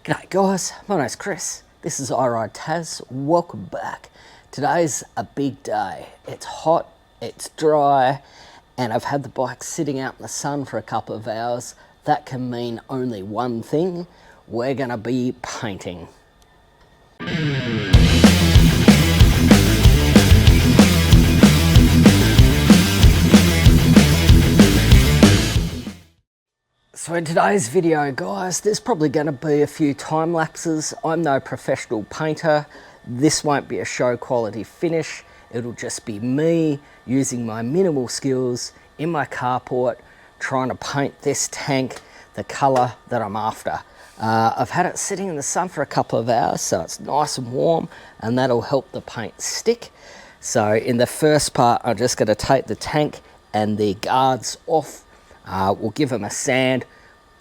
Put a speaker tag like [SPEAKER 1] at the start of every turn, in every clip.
[SPEAKER 1] G'day guys, my name's Chris. This is I Ride Taz. Welcome back. Today's a big day. It's hot, it's dry, and I've had the bike sitting out in the sun for a couple of hours. That can mean only one thing. We're gonna be painting. So in today's video, guys, there's probably going to be a few time lapses. I'm no professional painter. This won't be a show quality finish. It'll just be me using my minimal skills in my carport, trying to paint this tank the color that I'm after. I've had it sitting in the sun for a couple of hours, so it's nice and warm, and that'll help the paint stick. So in the first part, I'm just going to take the tank and the guards off. We'll give them a sand.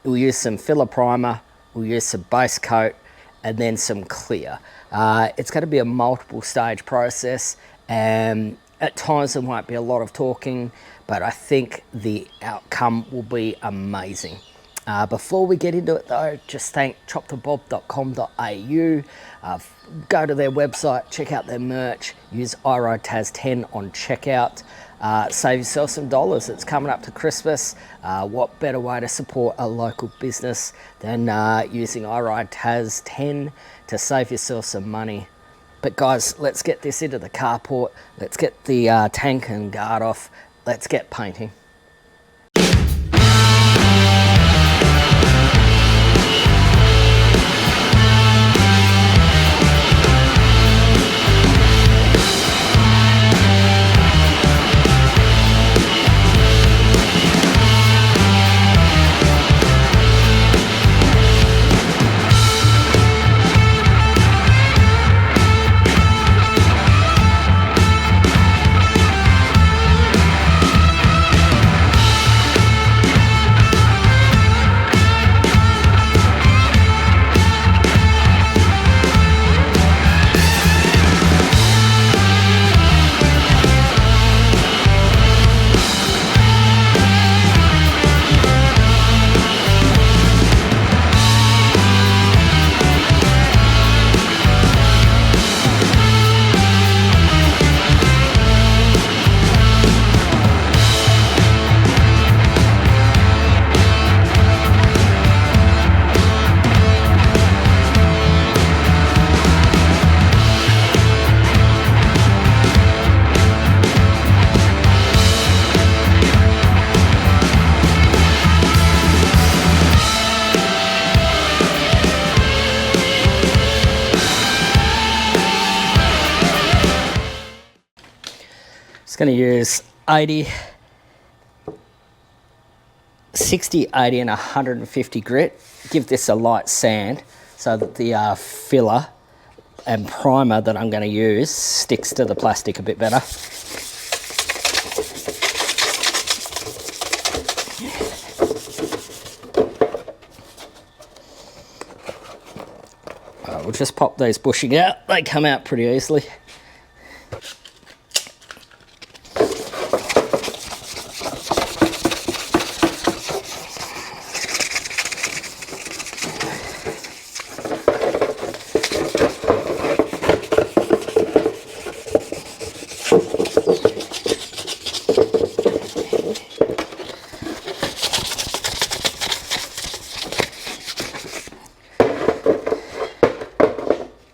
[SPEAKER 1] We'll use some filler primer, we'll use some base coat, and then some clear. It's going to be a multiple stage process, and at times there might be a lot of talking, but I think the outcome will be amazing. Before we get into it though, just thank chopthebob.com.au. Go to their website, check out their merch, use iRideTaz10 on checkout. Save yourself some dollars. It's coming up to Christmas. What better way to support a local business than using iRideTaz10 to save yourself some money. But guys, let's get this into the carport. Let's get the tank and guard off. Let's get painting. Going to use 80, 60, 80 and 150 grit. Give this a light sand so that the filler and primer that I'm going to use sticks to the plastic a bit better. We'll just pop these bushing out. They come out pretty easily.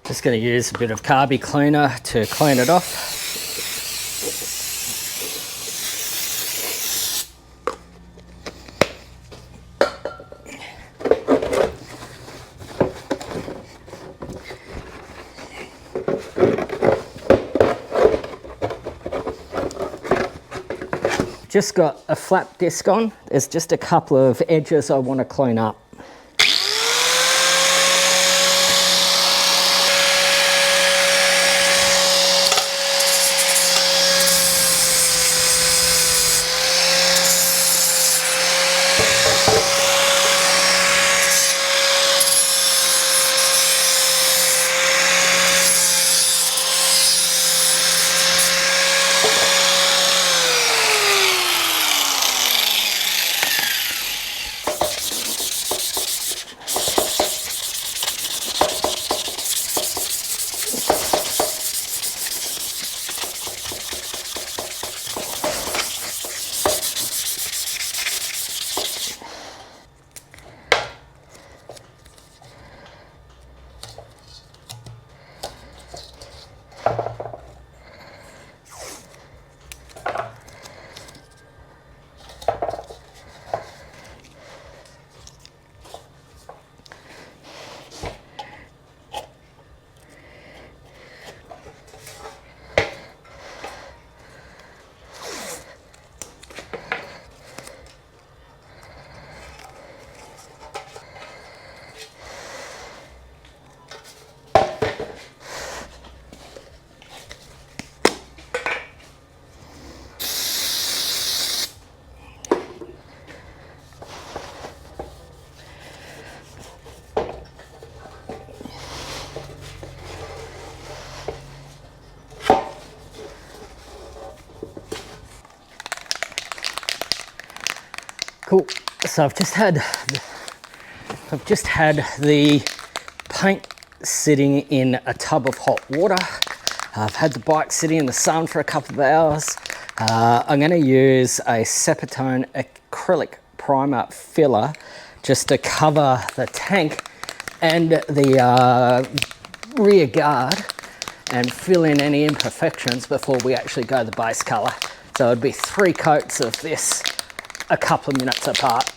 [SPEAKER 1] Just going to use a bit of carby cleaner to clean it off. Just got a flat disc on. There's just a couple of edges I want to clean up. Cool. So I've just had the paint sitting in a tub of hot water. I've had the bike sitting in the sun for a couple of hours. I'm going to use a sepetone acrylic primer filler just to cover the tank and the rear guard and fill in any imperfections before we actually go the base color. So it'd be 3 coats of this a couple of minutes apart.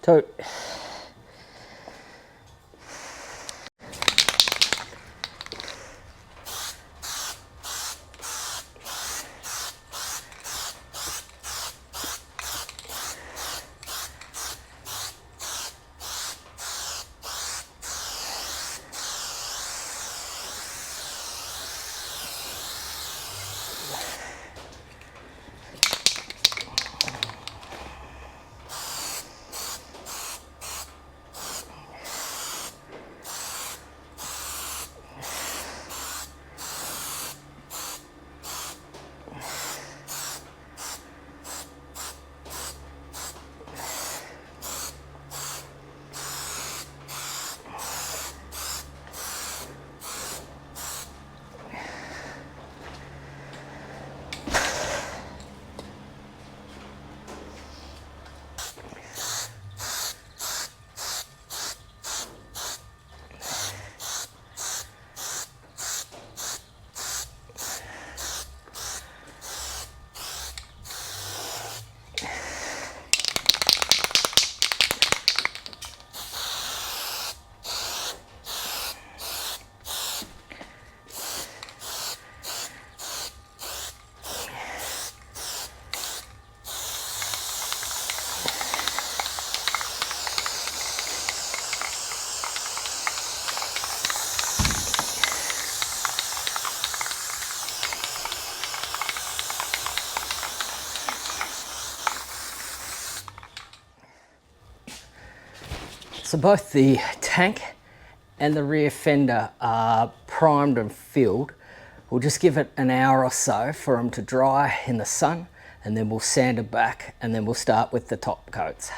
[SPEAKER 1] So So both the tank and the rear fender are primed and filled. We'll just give it an hour or so for them to dry in the sun, and then we'll sand it back, and then we'll start with the top coats.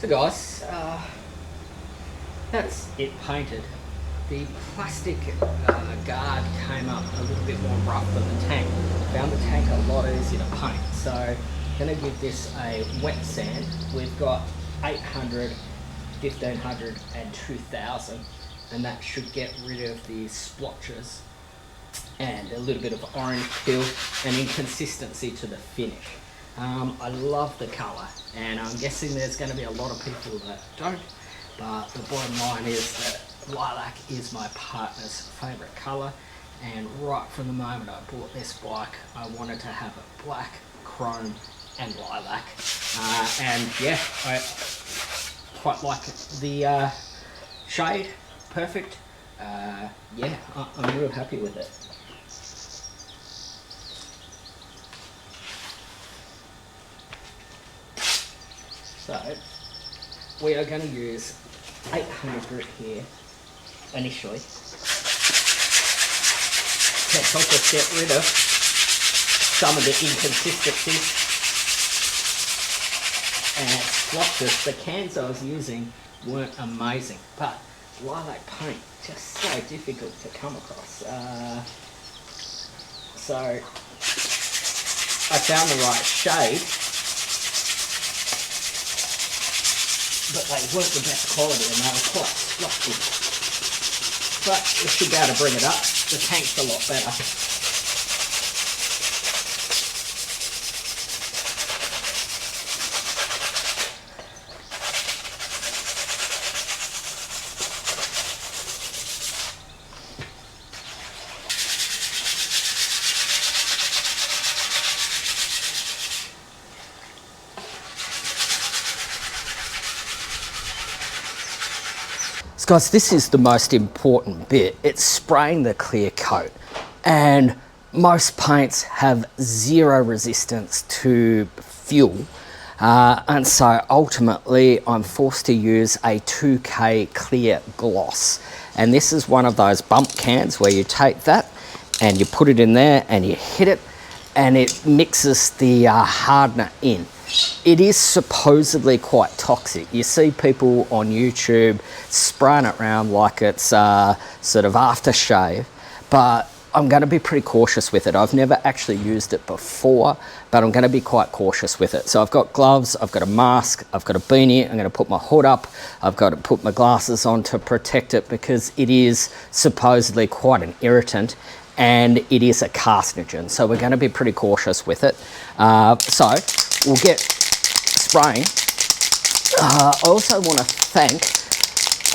[SPEAKER 1] So guys, that's it painted. The plastic guard came up a little bit more rough than the tank. Found the tank a lot easier to paint. So I'm going to give this a wet sand. We've got 800, 1500 and 2000, and that should get rid of the splotches and a little bit of orange peel and inconsistency to the finish. I love the colour, and I'm guessing there's going to be a lot of people that don't, but the bottom line is that lilac is my partner's favourite colour, and right from the moment I bought this bike I wanted to have it black, chrome and lilac, and yeah, I quite like the shade, perfect. Yeah, I'm real happy with it. So we are going to use 800 grit here initially to help us get rid of some of the inconsistencies and splotches. The cans I was using weren't amazing, but lilac paint just so difficult to come across. So I found the right shade, but they weren't the best quality and they were quite splotchy. But we should be able to bring it up. The tank's a lot better. So guys, this is the most important bit. It's spraying the clear coat, and most paints have zero resistance to fuel, and so ultimately I'm forced to use a 2K clear gloss, and this is one of those bump cans where you take that and you put it in there and you hit it and it mixes the hardener in. It is supposedly quite toxic. You see people on YouTube spraying it around like it's sort of aftershave, but I'm going to be pretty cautious with it. I've never actually used it before, but I'm going to be quite cautious with it. So I've got gloves, I've got a mask, I've got a beanie, I'm going to put my hood up, I've got to put my glasses on to protect it because it is supposedly quite an irritant, and it is a carcinogen, so we're going to be pretty cautious with it. So we'll get spraying. I also want to thank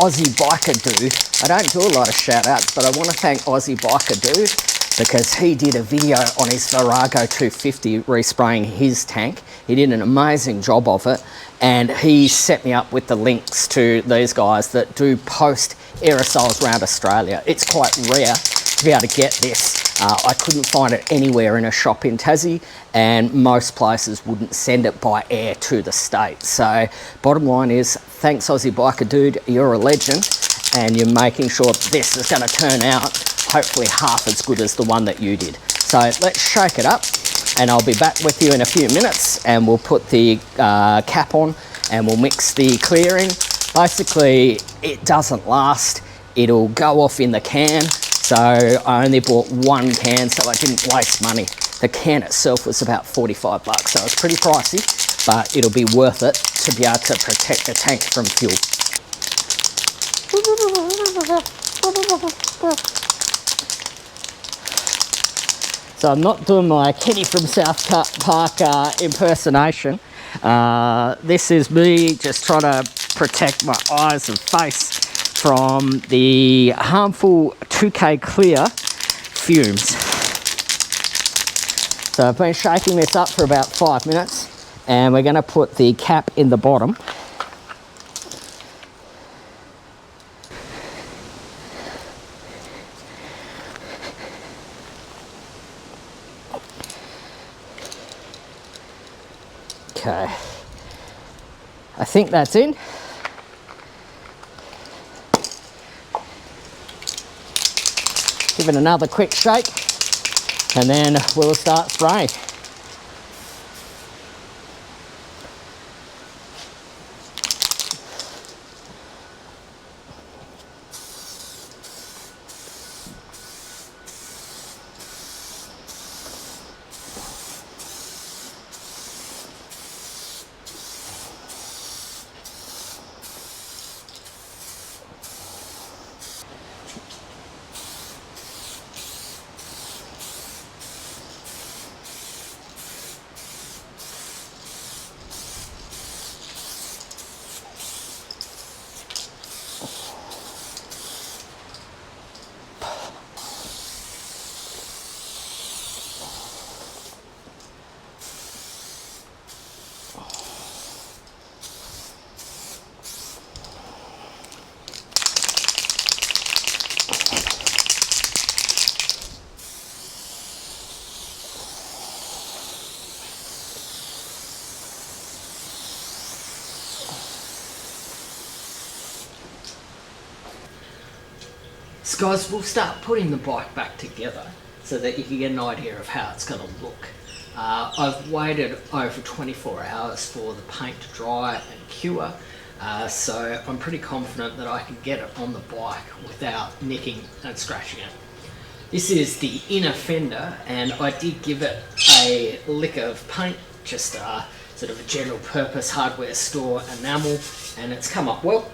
[SPEAKER 1] Aussie Biker Dude. I don't do a lot of shout outs, but I want to thank Aussie Biker Dude because he did a video on his Virago 250 respraying his tank. He did an amazing job of it, and he set me up with the links to these guys that do post aerosols around Australia. It's quite rare to be able to get this. I couldn't find it anywhere in a shop in Tassie, and most places wouldn't send it by air to the States. So bottom line is, thanks Aussie Biker Dude, you're a legend, and you're making sure this is going to turn out hopefully half as good as the one that you did. So let's shake it up, and I'll be back with you in a few minutes, and we'll put the cap on and we'll mix the clear in. Basically it doesn't last, it'll go off in the can. So I only bought one can, so I didn't waste money. The can itself was about 45 bucks, so it's pretty pricey, but it'll be worth it to be able to protect the tank from fuel. So I'm not doing my Kenny from South Park impersonation. This is me just trying to protect my eyes and face from the harmful 2K clear fumes. So I've been shaking this up for about 5 minutes, and we're going to put the cap in the bottom. Okay, I think that's in. Give it another quick shake, and then we'll start spraying. So guys, we'll start putting the bike back together so that you can get an idea of how it's going to look. I've waited over 24 hours for the paint to dry and cure, so I'm pretty confident that I can get it on the bike without nicking and scratching it. This is the inner fender, and I did give it a lick of paint, just sort of a general purpose hardware store enamel, and it's come up well.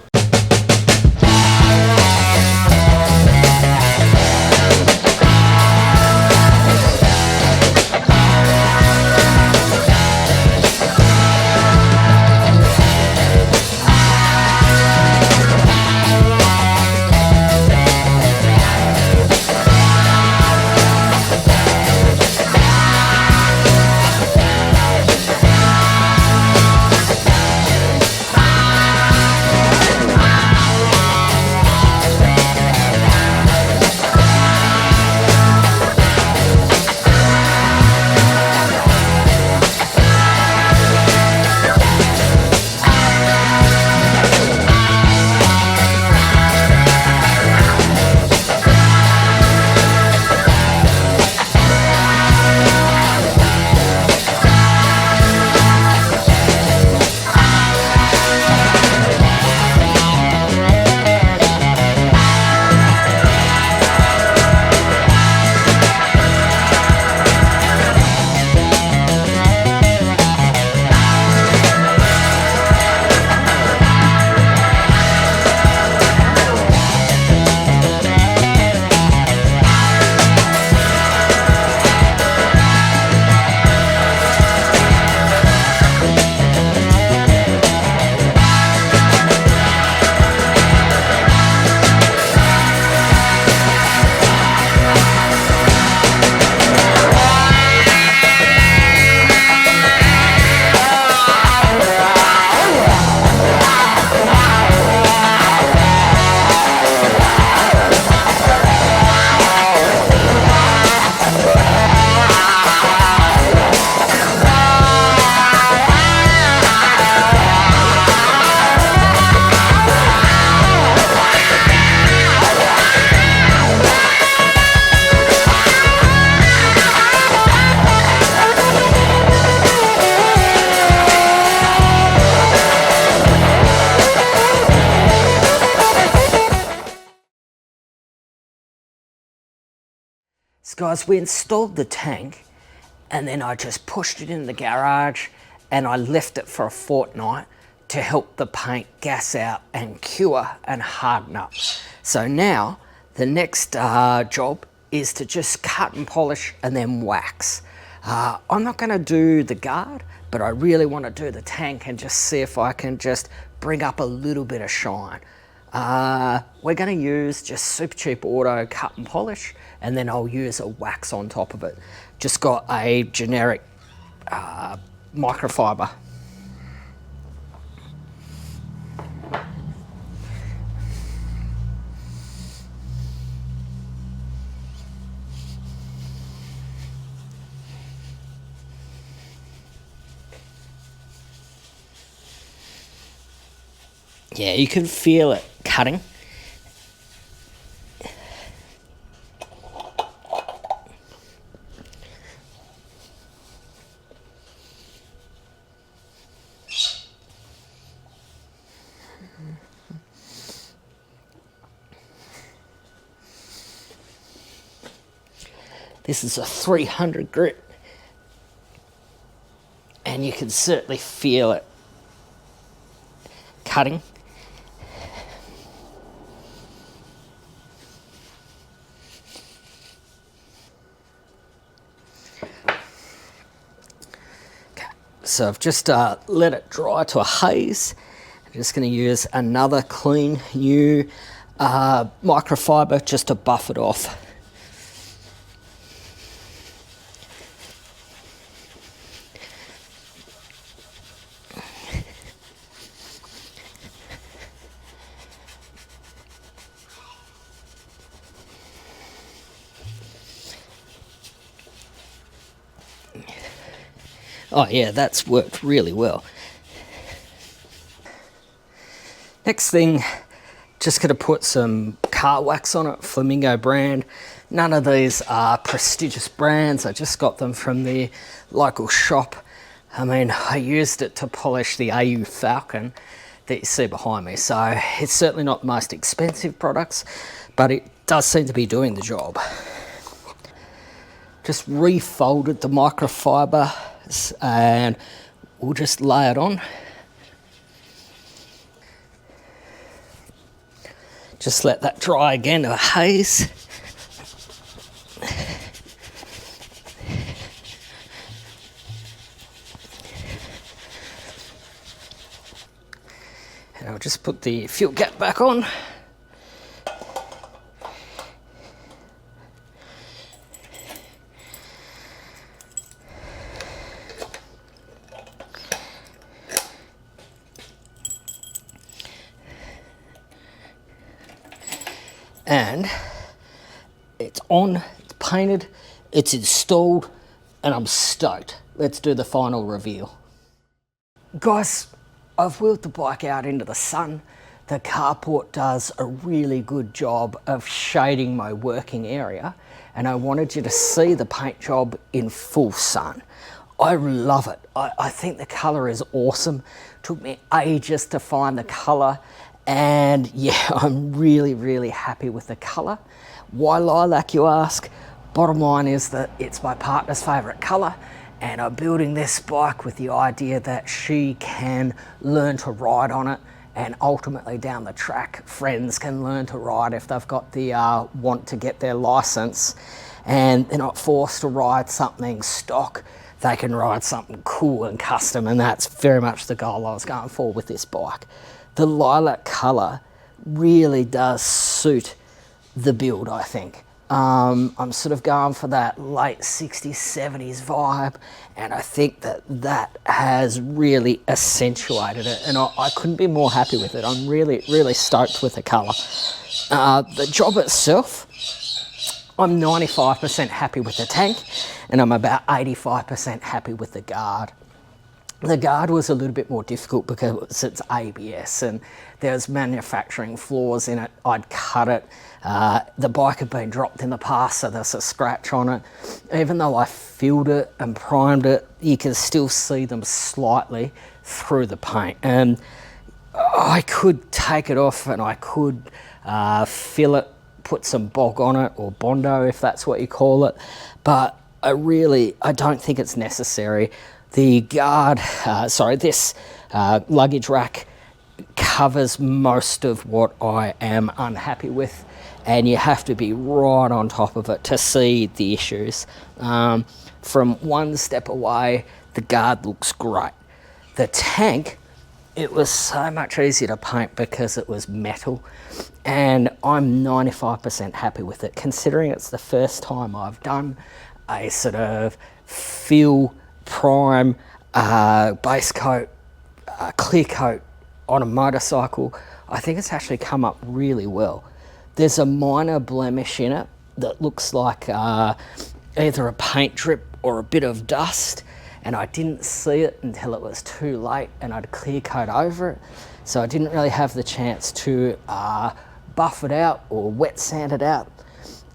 [SPEAKER 1] So guys, we installed the tank and then I just pushed it in the garage and I left it for a fortnight to help the paint gas out and cure and harden up. So now the next job is to just cut and polish and then wax. I'm not going to do the guard, but I really want to do the tank and just see if I can just bring up a little bit of shine. We're going to use just super cheap auto cut and polish, and then I'll use a wax on top of it. Just got a generic microfiber. Yeah, you can feel it cutting. This is a 300 grit, and you can certainly feel it cutting. So I've just let it dry to a haze. I'm just going to use another clean new microfiber just to buff it off. Oh yeah, that's worked really well. Next thing, just going to put some car wax on it, Flamingo brand. None of these are prestigious brands. I just got them from the local shop. I mean, I used it to polish the AU Falcon that you see behind me. So it's certainly not the most expensive products, but it does seem to be doing the job. Just refolded the microfiber and we'll just lay it on. Just let that dry again to a haze. And I'll just put the fuel cap back on. And it's on, it's painted, it's installed, and I'm stoked. Let's do the final reveal. Guys, I've wheeled the bike out into the sun. The carport does a really good job of shading my working area, and I wanted you to see the paint job in full sun. I love it. I think the colour is awesome. Took me ages to find the colour. And yeah, I'm really, really happy with the colour. Why lilac, you ask? Bottom line is that it's my partner's favourite colour, and I'm building this bike with the idea that she can learn to ride on it, and ultimately down the track, friends can learn to ride if they've got the want to get their licence, and they're not forced to ride something stock. They can ride something cool and custom, and that's very much the goal I was going for with this bike. The lilac colour really does suit the build, I think. I'm sort of going for that late 60s, 70s vibe, and I think that that has really accentuated it, and I couldn't be more happy with it. I'm really, really stoked with the colour. The job itself, I'm 95% happy with the tank, and I'm about 85% happy with the guard. The guard was a little bit more difficult because it's ABS and there's manufacturing flaws in it. I'd cut it. The bike had been dropped in the past, so there's a scratch on it. Even though I filled it and primed it, you can still see them slightly through the paint. And I could take it off and I could fill it, put some bog on it, or Bondo if that's what you call it. But I don't think it's necessary. The guard, this luggage rack covers most of what I am unhappy with, and you have to be right on top of it to see the issues. From one step away, the guard looks great. The tank, it was so much easier to paint because it was metal, and I'm 95% happy with it, considering it's the first time I've done a sort of fill, prime, base coat, clear coat on a motorcycle. I think it's actually come up really well. There's a minor blemish in it that looks like either a paint drip or a bit of dust, and I didn't see it until it was too late and I'd clear coat over it, so I didn't really have the chance to buff it out or wet sand it out.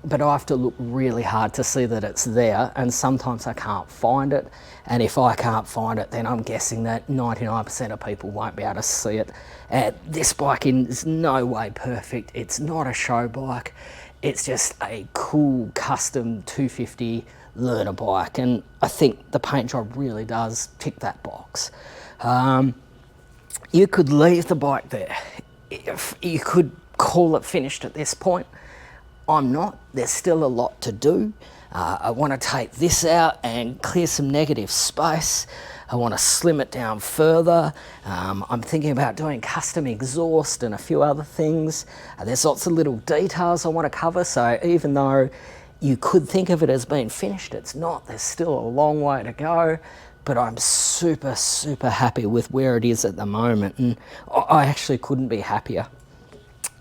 [SPEAKER 1] But I have to look really hard to see that it's there, and sometimes I can't find it, and if I can't find it, then I'm guessing that 99% of people won't be able to see it. This bike is no way perfect. It's not a show bike. It's just a cool custom 250 learner bike, and I think the paint job really does tick that box. You could leave the bike there. You could call it finished at this point. I'm not. There's still a lot to do. I want to take this out and clear some negative space. I want to slim it down further. I'm thinking about doing custom exhaust and a few other things. There's lots of little details I want to cover, so even though you could think of it as being finished, it's not. There's still a long way to go, but I'm super, super happy with where it is at the moment, and I actually couldn't be happier.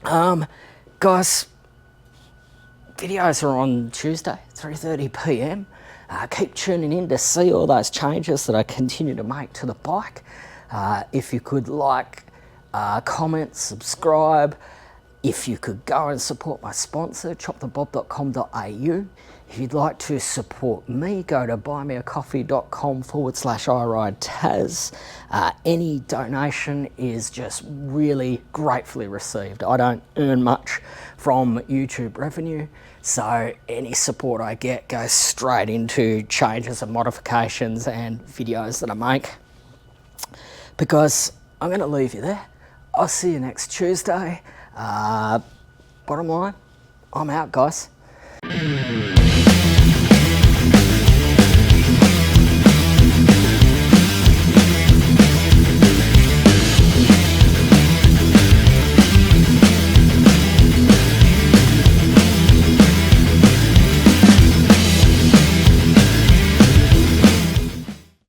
[SPEAKER 1] Guys, videos are on Tuesday, 3:30 p.m. Keep tuning in to see all those changes that I continue to make to the bike. If you could like, comment, subscribe, if you could go and support my sponsor, chopthebob.com.au. If you'd like to support me, go to buymeacoffee.com/iRideTaz. Any donation is just really gratefully received. I don't earn much from YouTube revenue, so any support I get goes straight into changes and modifications and videos that I make. Because I'm going to leave you there. I'll see you next Tuesday. Bottom line, I'm out, guys.